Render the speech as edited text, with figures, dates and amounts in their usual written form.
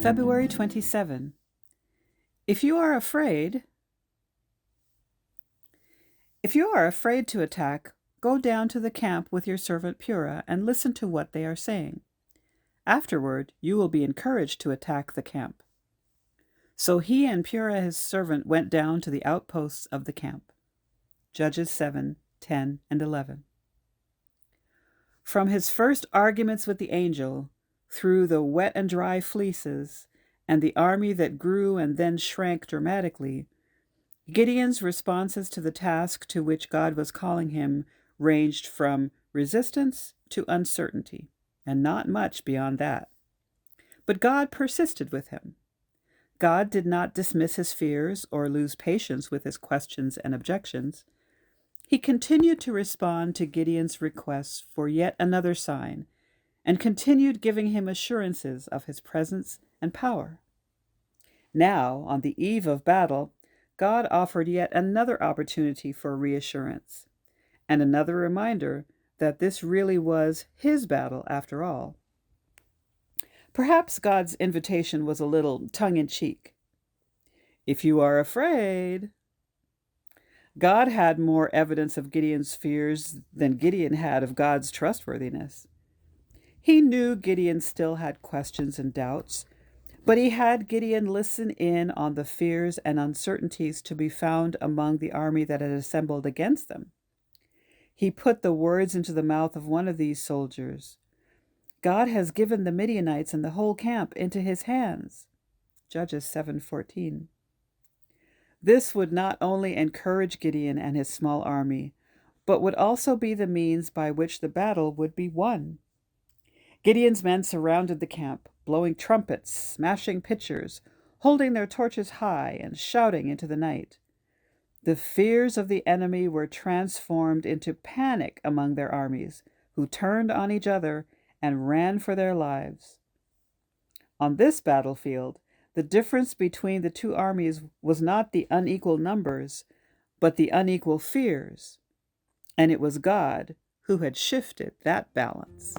February 27. If you are afraid to attack, go down to the camp with your servant Purah and listen to what they are saying. Afterward, you will be encouraged to attack the camp. So he and Purah his servant went down to the outposts of the camp. Judges 7, 10, and 11. From his first arguments with the angel, through the wet and dry fleeces, and the army that grew and then shrank dramatically, Gideon's responses to the task to which God was calling him ranged from resistance to uncertainty, and not much beyond that. But God persisted with him. God did not dismiss his fears or lose patience with his questions and objections. He continued to respond to Gideon's requests for yet another sign, and continued giving him assurances of his presence and power. Now, on the eve of battle, God offered yet another opportunity for reassurance, and another reminder that this really was his battle after all. Perhaps God's invitation was a little tongue-in-cheek. If you are afraid. God had more evidence of Gideon's fears than Gideon had of God's trustworthiness. He knew Gideon still had questions and doubts, but he had Gideon listen in on the fears and uncertainties to be found among the army that had assembled against them. He put the words into the mouth of one of these soldiers. God has given the Midianites and the whole camp into his hands. Judges 7:14. This would not only encourage Gideon and his small army, but would also be the means by which the battle would be won. Gideon's men surrounded the camp, blowing trumpets, smashing pitchers, holding their torches high and shouting into the night. The fears of the enemy were transformed into panic among their armies, who turned on each other and ran for their lives. On this battlefield, the difference between the two armies was not the unequal numbers, but the unequal fears, and it was God who had shifted that balance.